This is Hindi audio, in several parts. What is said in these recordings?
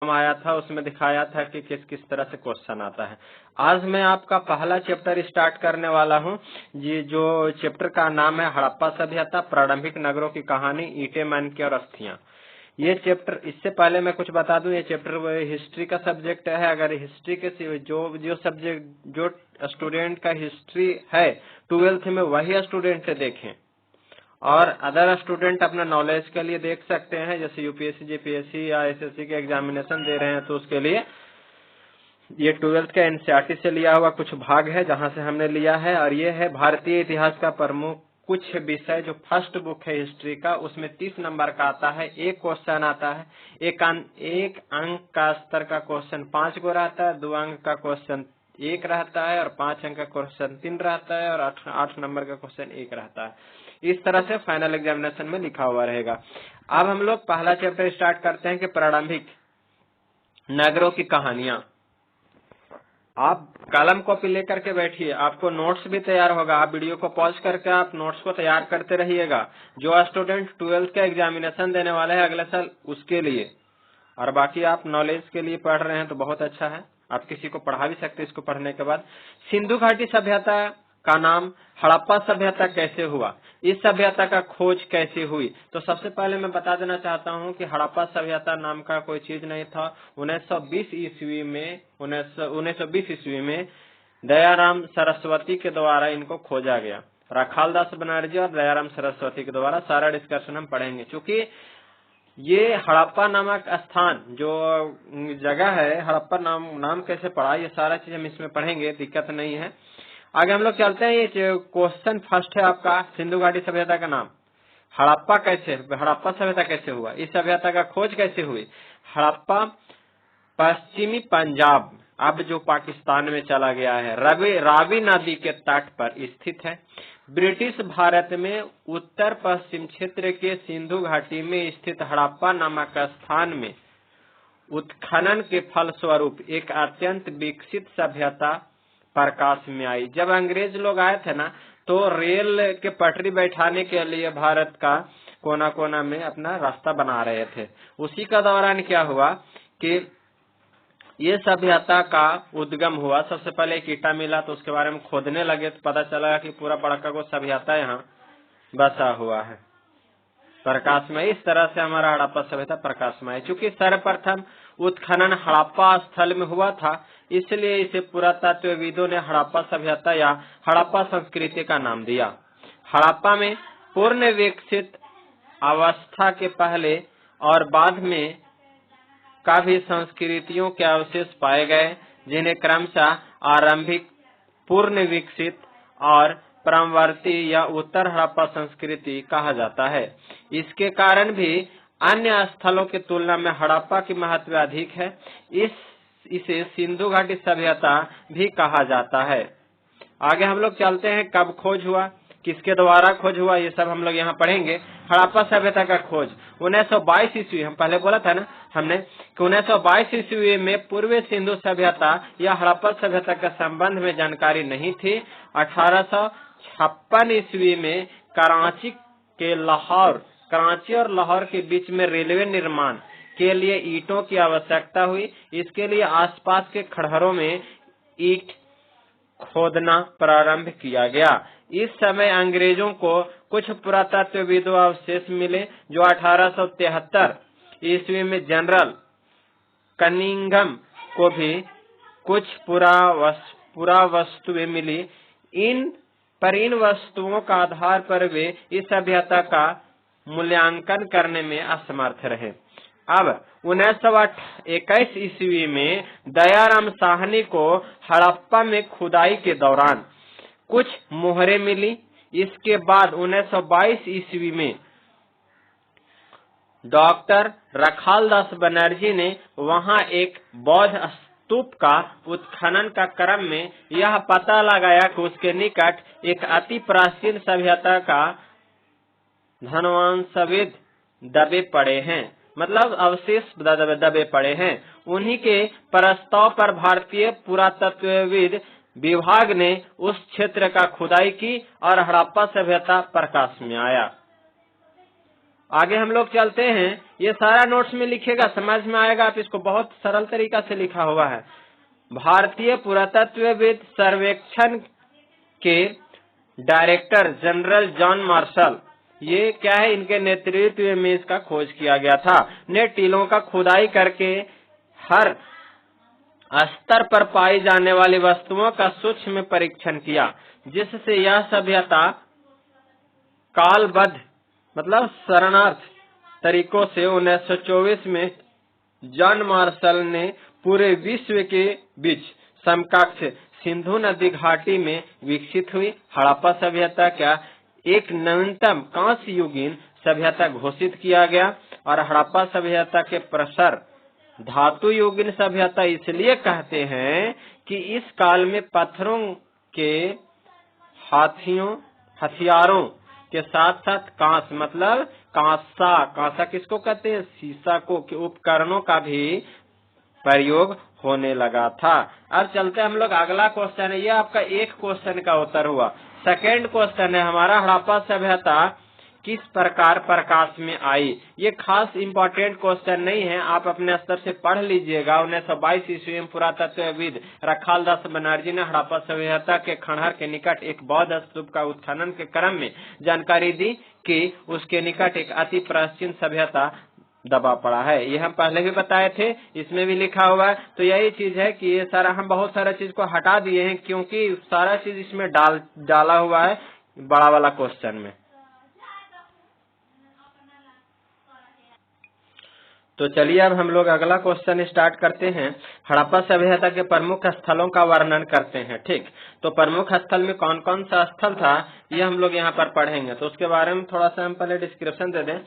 आया था उसमें दिखाया था कि किस किस तरह से क्वेश्चन आता है। आज मैं आपका पहला चैप्टर स्टार्ट करने वाला हूं। ये जो चैप्टर का नाम है हड़प्पा सभ्यता, प्रारंभिक नगरों की कहानी, ईंटें, मानके और अस्थियां। ये चैप्टर, इससे पहले मैं कुछ बता दूं, ये चैप्टर हिस्ट्री का सब्जेक्ट है। अगर हिस्ट्री के जो सब्जेक्ट जो स्टूडेंट का हिस्ट्री है 12th में, वही स्टूडेंट देखें, और अदर स्टूडेंट अपना नॉलेज के लिए देख सकते हैं। जैसे यूपीएससी, जेपीएससी या एसएससी के एग्जामिनेशन दे रहे हैं तो उसके लिए ये 12th का एनसीईआरटी से लिया हुआ कुछ भाग है जहां से हमने लिया है। और ये है भारतीय इतिहास का प्रमुख कुछ विषय, जो फर्स्ट बुक है हिस्ट्री का, उसमें 30 नंबर का आता है। एक क्वेश्चन आता है, एक अंक का स्तर का क्वेश्चन 5 को रहता है, 2 अंक का क्वेश्चन 1 रहता है, और 5 अंक का क्वेश्चन 3 रहता है, और 8 नंबर का क्वेश्चन 1 रहता है। इस तरह से फाइनल एग्जामिनेशन में लिखा हुआ रहेगा। अब हम लोग पहला चैप्टर स्टार्ट करते हैं कि प्रारंभिक नगरों की कहानियां। आप कलम कॉपी लेकर के बैठिए, आपको नोट्स भी तैयार होगा। आप वीडियो को पॉज करके आप नोट्स को तैयार करते रहिएगा। जो स्टूडेंट 12th का एग्जामिनेशन देने वाले हैं अगले साल, उसके लिए, और बाकी आप नॉलेज के लिए पढ़ रहे हैं तो बहुत अच्छा है, आप किसी को पढ़ा भी सकते हैं इसको पढ़ने के बाद। सिंधु घाटी सभ्यता का नाम हड़प्पा सभ्यता कैसे हुआ, इस सभ्यता का खोज कैसे हुई? तो सबसे पहले मैं बता देना चाहता हूं कि हड़प्पा सभ्यता नाम का कोई चीज नहीं था। 1920 ईस्वी में दयाराम सरस्वती के द्वारा इनको खोजा गया। रखालदास बनर्जी और दयाराम सरस्वती के द्वारा। सारा डिस्कशन हम पढ़ेंगे। चूंकि ये हड़प्पा नामक स्थान, जो जगह है, हड़प्पा नाम कैसे पड़ा, ये सारा चीज हम इसमें पढ़ेंगे, दिक्कत नहीं है। आगे हम लोग चलते हैं। ये क्वेश्चन फर्स्ट है आपका, सिंधु घाटी सभ्यता का नाम हड़प्पा सभ्यता कैसे हुआ, इस सभ्यता का खोज कैसे हुई? हड़प्पा पश्चिमी पंजाब, अब जो पाकिस्तान में चला गया है, रावी नदी के तट पर स्थित है। ब्रिटिश भारत में उत्तर पश्चिम क्षेत्र के सिंधु घाटी में स्थित हड़प्पा नामक स्थान में उत्खनन के फलस्वरूप एक अत्यंत विकसित सभ्यता प्रकाश में आई। जब अंग्रेज लोग आए थे ना, तो रेल के पटरी बैठाने के लिए भारत का कोना कोना में अपना रास्ता बना रहे थे। उसी का दौरान क्या हुआ कि ये सभ्यता का उद्गम हुआ। सबसे पहले एक ईटा मिला, तो उसके बारे में खोदने लगे तो पता चला कि पूरा बड़का को सभ्यता यहाँ बसा हुआ है, प्रकाश में। इस तरह से हमारा हड़प्पा सभ्यता प्रकाश में है। चूंकि सर्वप्रथम उत्खनन हड़प्पा स्थल में हुआ था, इसलिए इसे पुरातत्वविदों ने हड़प्पा सभ्यता या हड़प्पा संस्कृति का नाम दिया। हड़प्पा में पूर्ण विकसित अवस्था के पहले और बाद में का भी संस्कृतियों के अवशेष पाए गए, जिन्हें क्रमशः आरंभिक, पूर्ण विकसित और परमवर्ती या उत्तर हड़प्पा संस्कृति कहा जाता है। इसके कारण भी अन्य स्थलों की तुलना में हड़प्पा की महत्व अधिक है। इसे सिंधु घाटी सभ्यता भी कहा जाता है। आगे हम लोग चलते हैं, कब खोज हुआ, किसके द्वारा खोज हुआ, ये सब हम लोग यहाँ पढ़ेंगे। हड़प्पा सभ्यता का खोज 1922 ईस्वी, हम पहले बोला था ना हमने कि 1922 ईस्वी में पूर्वी सिंधु सभ्यता या हड़प्पा सभ्यता के संबंध में जानकारी नहीं थी। 1856 ईस्वी में कराची और लाहौर के बीच में रेलवे निर्माण के लिए ईंटों की आवश्यकता हुई। इसके लिए आसपास के खंडहरों में ईंट खोदना प्रारंभ किया गया। इस समय अंग्रेजों को कुछ पुरातत्वविदों अवशेष मिले, जो 1873 ईस्वी में जनरल कनिंघम को भी कुछ पुरावस्तुएं मिली। इन वस्तुओं का आधार पर वे इस सभ्यता का मूल्यांकन करने में असमर्थ रहे। अब 1921 ईस्वी में दयाराम साहनी को हड़प्पा में खुदाई के दौरान कुछ मोहरें मिली। इसके बाद 1922 ईस्वी में डॉक्टर रखालदास बनर्जी ने वहां एक बौद्ध स्तूप का उत्खनन का क्रम में यह पता लगाया कि उसके निकट एक अति प्राचीन सभ्यता का धनवांशवेद दबे पड़े हैं, मतलब अवशेष दबे पड़े हैं। उन्हीं के प्रस्ताव पर भारतीय पुरातत्वविद विभाग ने उस क्षेत्र का खुदाई की और हड़प्पा सभ्यता प्रकाश में आया। आगे हम लोग चलते हैं, ये सारा नोट्स में लिखेगा, समझ में आएगा। आप इसको बहुत सरल तरीका से लिखा हुआ है। भारतीय पुरातत्वविद सर्वेक्षण के डायरेक्टर जनरल जॉन मार्शल, ये क्या है, इनके नेतृत्व में इसका खोज किया गया था। ने टीलों का खुदाई करके हर स्तर पर पाई जाने वाली वस्तुओं का सूक्ष्म परीक्षण किया, जिससे यह सभ्यता कालबद्ध मतलब शरणार्थ तरीकों से 1924 में जॉन मार्शल ने पूरे विश्व के बीच समकक्ष सिंधु नदी घाटी में विकसित हुई हड़प्पा सभ्यता का एक नवीनतम कांस्य युगीन सभ्यता घोषित किया गया। और हड़प्पा सभ्यता के प्रसार धातु युगीन सभ्यता इसलिए कहते हैं कि इस काल में पत्थरों के हथियारों के साथ साथ कांस मतलब कांसा किसको कहते हैं, शीशा को, के उपकरणों का भी प्रयोग होने लगा था। अब चलते हम लोग, अगला क्वेश्चन है, ये आपका एक क्वेश्चन का उत्तर हुआ। सेकेंड क्वेश्चन है हमारा, हड़प्पा सभ्यता किस प्रकार प्रकाश में आई। ये खास इम्पोर्टेंट क्वेश्चन नहीं है, आप अपने स्तर से पढ़ लीजिएगा। 1922 ईस्वी में पुरातत्वविद रखाल दास बनर्जी ने हड़प्पा सभ्यता के खंडहर के निकट एक बौद्ध स्तूप का उत्खनन के क्रम में जानकारी दी कि उसके निकट एक अति प्राचीन सभ्यता दबा पड़ा है। ये हम पहले भी बताए थे, इसमें भी लिखा हुआ है। तो यही चीज है कि ये सारा हम बहुत सारा चीज को हटा दिए हैं, क्योंकि सारा चीज इसमें डाला हुआ है बड़ा वाला क्वेश्चन में। तो चलिए अब हम लोग अगला क्वेश्चन स्टार्ट करते हैं। हड़प्पा सभ्यता के प्रमुख स्थलों का वर्णन करते हैं। ठीक, तो प्रमुख स्थल में कौन कौन सा स्थल था ये हम लोग यहाँ पर पढ़ेंगे। तो उसके बारे में थोड़ा सा हम पहले डिस्क्रिप्शन दे दें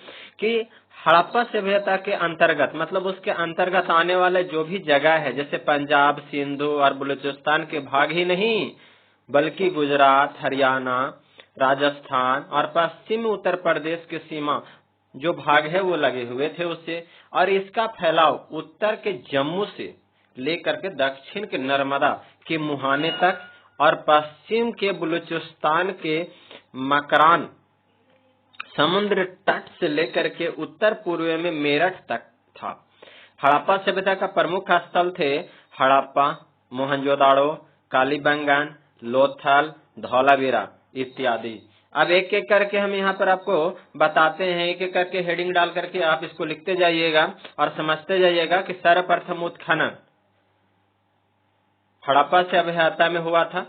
कि हड़प्पा सभ्यता के अंतर्गत मतलब उसके अंतर्गत आने वाले जो भी जगह है, जैसे पंजाब, सिंधु और बलूचिस्तान के भाग ही नहीं बल्कि गुजरात, हरियाणा, राजस्थान और पश्चिमी उत्तर प्रदेश के सीमा जो भाग है वो लगे हुए थे उससे। और इसका फैलाव उत्तर के जम्मू से लेकर के दक्षिण के नर्मदा के मुहाने तक और पश्चिम के बलूचिस्तान के मकरान समुद्र तट से लेकर के उत्तर पूर्व में मेरठ तक था। हड़प्पा सभ्यता का प्रमुख स्थल थे हड़प्पा, मोहनजोदाड़ो, कालीबंगन, लोथल, धौलावीरा इत्यादि। अब एक एक करके हम यहाँ पर आपको बताते हैं, एक एक करके हेडिंग डाल करके आप इसको लिखते जाइएगा और समझते जाइएगा कि सर्वप्रथम उत्खनन हड़प्पा सभ्यता में हुआ था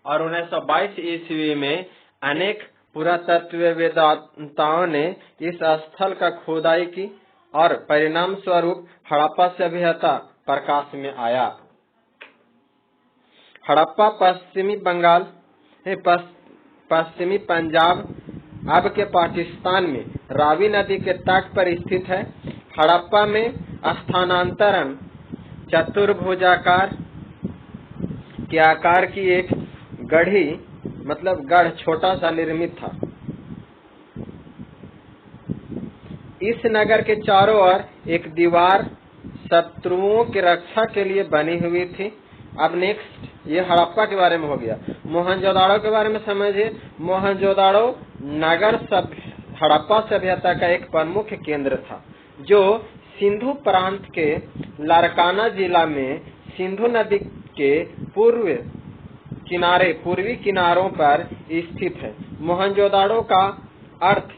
और 1922 ईस्वी में अनेक पुरातत्ववेत्ताओं ने इस स्थल का खोदाई की और परिणाम स्वरूप हड़प्पा सभ्यता प्रकाश में आया। हड़प्पा पश्चिमी बंगाल, पश्चिमी पंजाब अब के पाकिस्तान में रावी नदी के तट पर स्थित है। हड़प्पा में स्थानांतरण चतुर्भुजाकार के आकार की एक गढ़ी मतलब गढ़ छोटा सा निर्मित था। इस नगर के चारों ओर एक दीवार शत्रुओं की रक्षा के लिए बनी हुई थी। अब नेक्स्ट ये हड़प्पा के बारे में हो गया। मोहनजोदाड़ो के बारे में समझिए। मोहनजोदाड़ो नगर हड़प्पा सभ्यता का एक प्रमुख केंद्र था जो सिंधु प्रांत के लारकाना जिला में सिंधु नदी के पूर्वी किनारों पर स्थित है। मोहनजोदाड़ो का अर्थ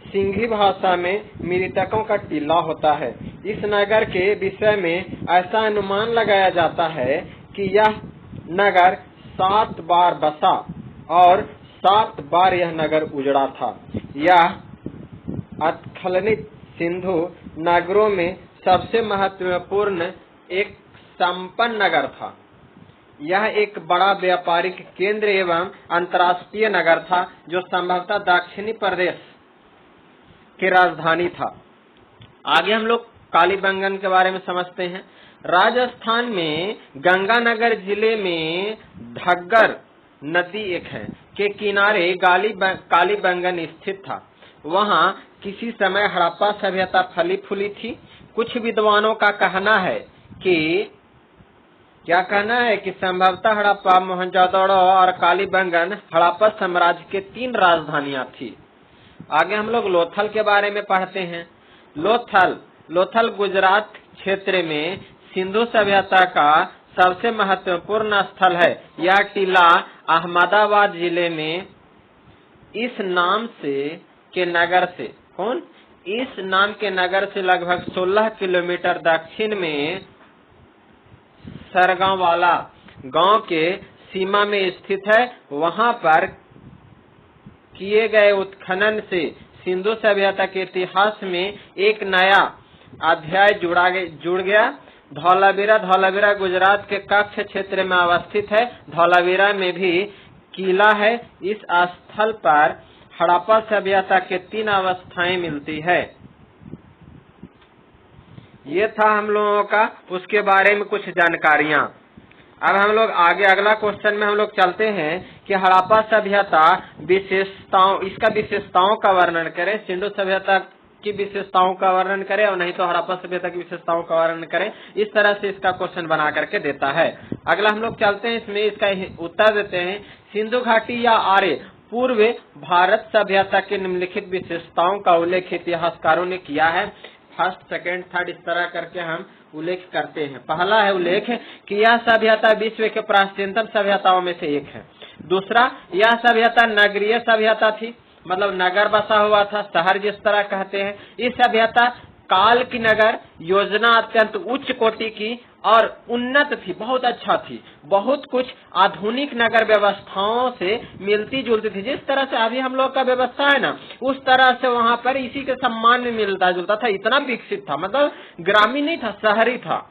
सिंधी भाषा में मृतकों का टीला होता है। इस नगर के विषय में ऐसा अनुमान लगाया जाता है कि यह नगर 7 बार बसा और 7 बार यह नगर उजड़ा था। यह उत्खननित सिंधु नगरों में सबसे महत्वपूर्ण एक संपन्न नगर था। यह एक बड़ा व्यापारिक केंद्र एवं अंतर्राष्ट्रीय नगर था जो संभवतः दक्षिणी प्रदेश की राजधानी था। आगे हम लोग कालीबंगन के बारे में समझते हैं। राजस्थान में गंगानगर जिले में घग्गर नदी एक है के किनारे कालीबंगन स्थित था। वहाँ किसी समय हड़प्पा सभ्यता फली फूली थी। कुछ विद्वानों का कहना है कि संभवतः हड़प्पा, मोहनजोदड़ो और कालीबंगन हड़प्पा साम्राज्य के 3 राजधानियां थी। आगे हम लोग लोथल के बारे में पढ़ते हैं। लोथल गुजरात क्षेत्र में सिंधु सभ्यता का सबसे महत्वपूर्ण स्थल है। यह टीला अहमदाबाद जिले में इस नाम के नगर से लगभग 16 किलोमीटर दक्षिण में सरगांववाला गांव के सीमा में स्थित है। वहां पर किए गए उत्खनन से सिंधु सभ्यता के इतिहास में एक नया अध्याय जुड़ गया। धौलावीरा गुजरात के कच्छ क्षेत्र में अवस्थित है। धौलावीरा में भी किला है। इस स्थल पर हड़प्पा सभ्यता के 3 अवस्थाएं मिलती है। ये था हम लोगों का उसके बारे में कुछ जानकारियां। अब हम लोग आगे अगला क्वेश्चन में हम लोग चलते हैं कि हड़प्पा सभ्यता विशेषताओं का वर्णन करें। सिंधु सभ्यता की विशेषताओं का वर्णन करें और नहीं तो हड़प्पा सभ्यता की विशेषताओं का वर्णन करें। इस तरह से इसका क्वेश्चन बना करके देता है। अगला हम लोग चलते हैं, इसमें इसका उत्तर देते हैं। सिंधु घाटी या आर्य पूर्व भारत सभ्यता की निम्नलिखित विशेषताओं का उल्लेख इतिहासकारों ने किया है। फर्स्ट, सेकंड, थर्ड इस तरह करके हम उल्लेख करते हैं। पहला है उल्लेख कि यह सभ्यता विश्व के प्राचीनतम सभ्यताओं में से एक है। दूसरा, यह सभ्यता नगरीय सभ्यता थी, मतलब नगर बसा हुआ था, शहर जिस तरह कहते हैं। इस सभ्यता काल की नगर योजना अत्यंत उच्च कोटि की और उन्नत थी, बहुत अच्छा थी। बहुत कुछ आधुनिक नगर व्यवस्थाओं से मिलती जुलती थी। जिस तरह से अभी हम लोग का व्यवस्था है ना, उस तरह से वहां पर इसी के सम्मान में मिलता जुलता था। इतना विकसित था, मतलब ग्रामीण नहीं था, शहरी था।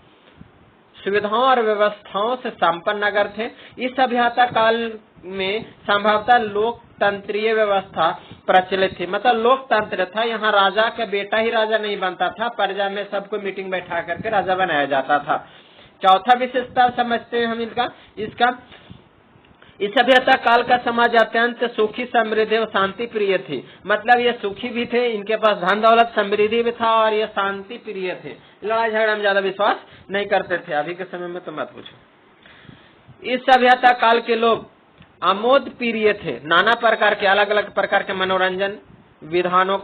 सुविधाओं और व्यवस्थाओं से संपन्न नगर थे। इस सभ्यता काल में संभवतः लोकतंत्रीय व्यवस्था प्रचलित थी, मतलब लोकतंत्र था। यहाँ राजा का बेटा ही राजा नहीं बनता था, प्रजा में सबको मीटिंग बैठा करके राजा बनाया जाता था। चौथा विशेषता समझते हैं हम इसका इस सभ्यता काल का समाज अत्यंत सुखी, समृद्ध और शांति प्रिय थे। मतलब ये सुखी भी थे, इनके पास धन दौलत समृद्धि भी था और ये शांति प्रिय थे। लड़ाई झगड़ा में ज्यादा विश्वास नहीं करते थे। अभी के समय में तो मत पूछो। इस सभ्यता काल के लोग आमोद प्रिय थे। नाना प्रकार के अलग अलग प्रकार के मनोरंजन विधानों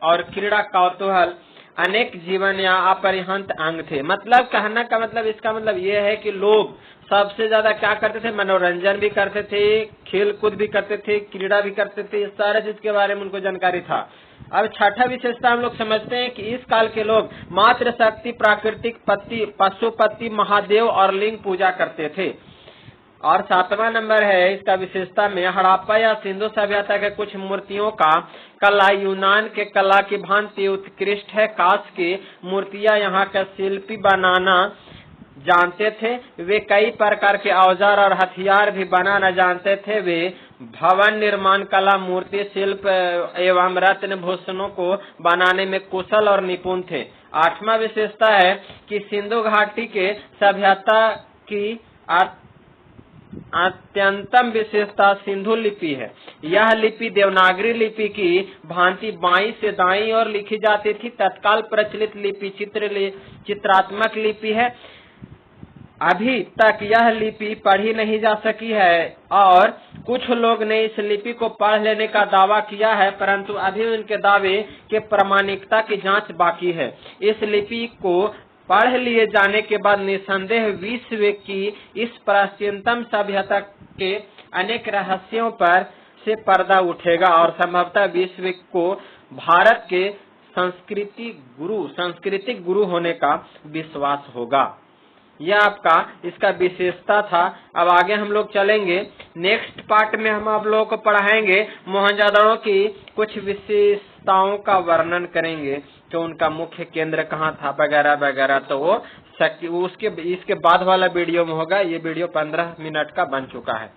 और क्रीड़ा कौतूहल अनेक जीवन या अपरिहार्य अंग थे। मतलब कहने का मतलब इसका मतलब ये है कि लोग सबसे ज्यादा क्या करते थे, मनोरंजन भी करते थे, खेल कूद भी करते थे, क्रीड़ा भी करते थे। इस सारे चीज के बारे में उनको जानकारी था। अब छठा विशेषता हम लोग समझते हैं कि इस काल के लोग मातृ शक्ति, प्राकृतिक पति, पशुपति, महादेव और लिंग पूजा करते थे। और 7वां नंबर है इसका विशेषता में हड़प्पा या सिंधु सभ्यता के कुछ मूर्तियों का कला यूनान के कला की भांति उत्कृष्ट है। कांच की मूर्तियां यहाँ का शिल्पी बनाना जानते थे। वे कई प्रकार के औजार और हथियार भी बनाना जानते थे। वे भवन निर्माण कला, मूर्ति शिल्प एवं रत्न भूषणों को बनाने में कुशल और निपुण थे। 8वां विशेषता है कि सिंधु घाटी के सभ्यता की अत्यंतम विशेषता सिंधु लिपि है। यह लिपि देवनागरी लिपि की भांति बाईं से दाईं ओर लिखी जाती थी। तत्काल प्रचलित लिपि चित्रात्मक लिपि है। अभी तक यह लिपि पढ़ी नहीं जा सकी है और कुछ लोग ने इस लिपि को पढ़ लेने का दावा किया है, परंतु अभी उनके दावे के प्रामाणिकता की जांच बाकी है। इस लिपि को पढ़ लिए जाने के बाद निसंदेह विश्व की इस प्राचीनतम सभ्यता के अनेक रहस्यों पर से पर्दा उठेगा और संभवतः विश्व को भारत के सांस्कृतिक गुरु होने का विश्वास होगा। यह आपका इसका विशेषता था। अब आगे हम लोग चलेंगे, नेक्स्ट पार्ट में हम आप लोगों को पढ़ाएंगे मोहनजोदड़ो की कुछ विशेषताओं का वर्णन करेंगे कि उनका मुख्य केंद्र कहाँ था वगैरह वगैरह। तो वो इसके बाद वाला वीडियो में होगा। ये वीडियो 15 मिनट का बन चुका है।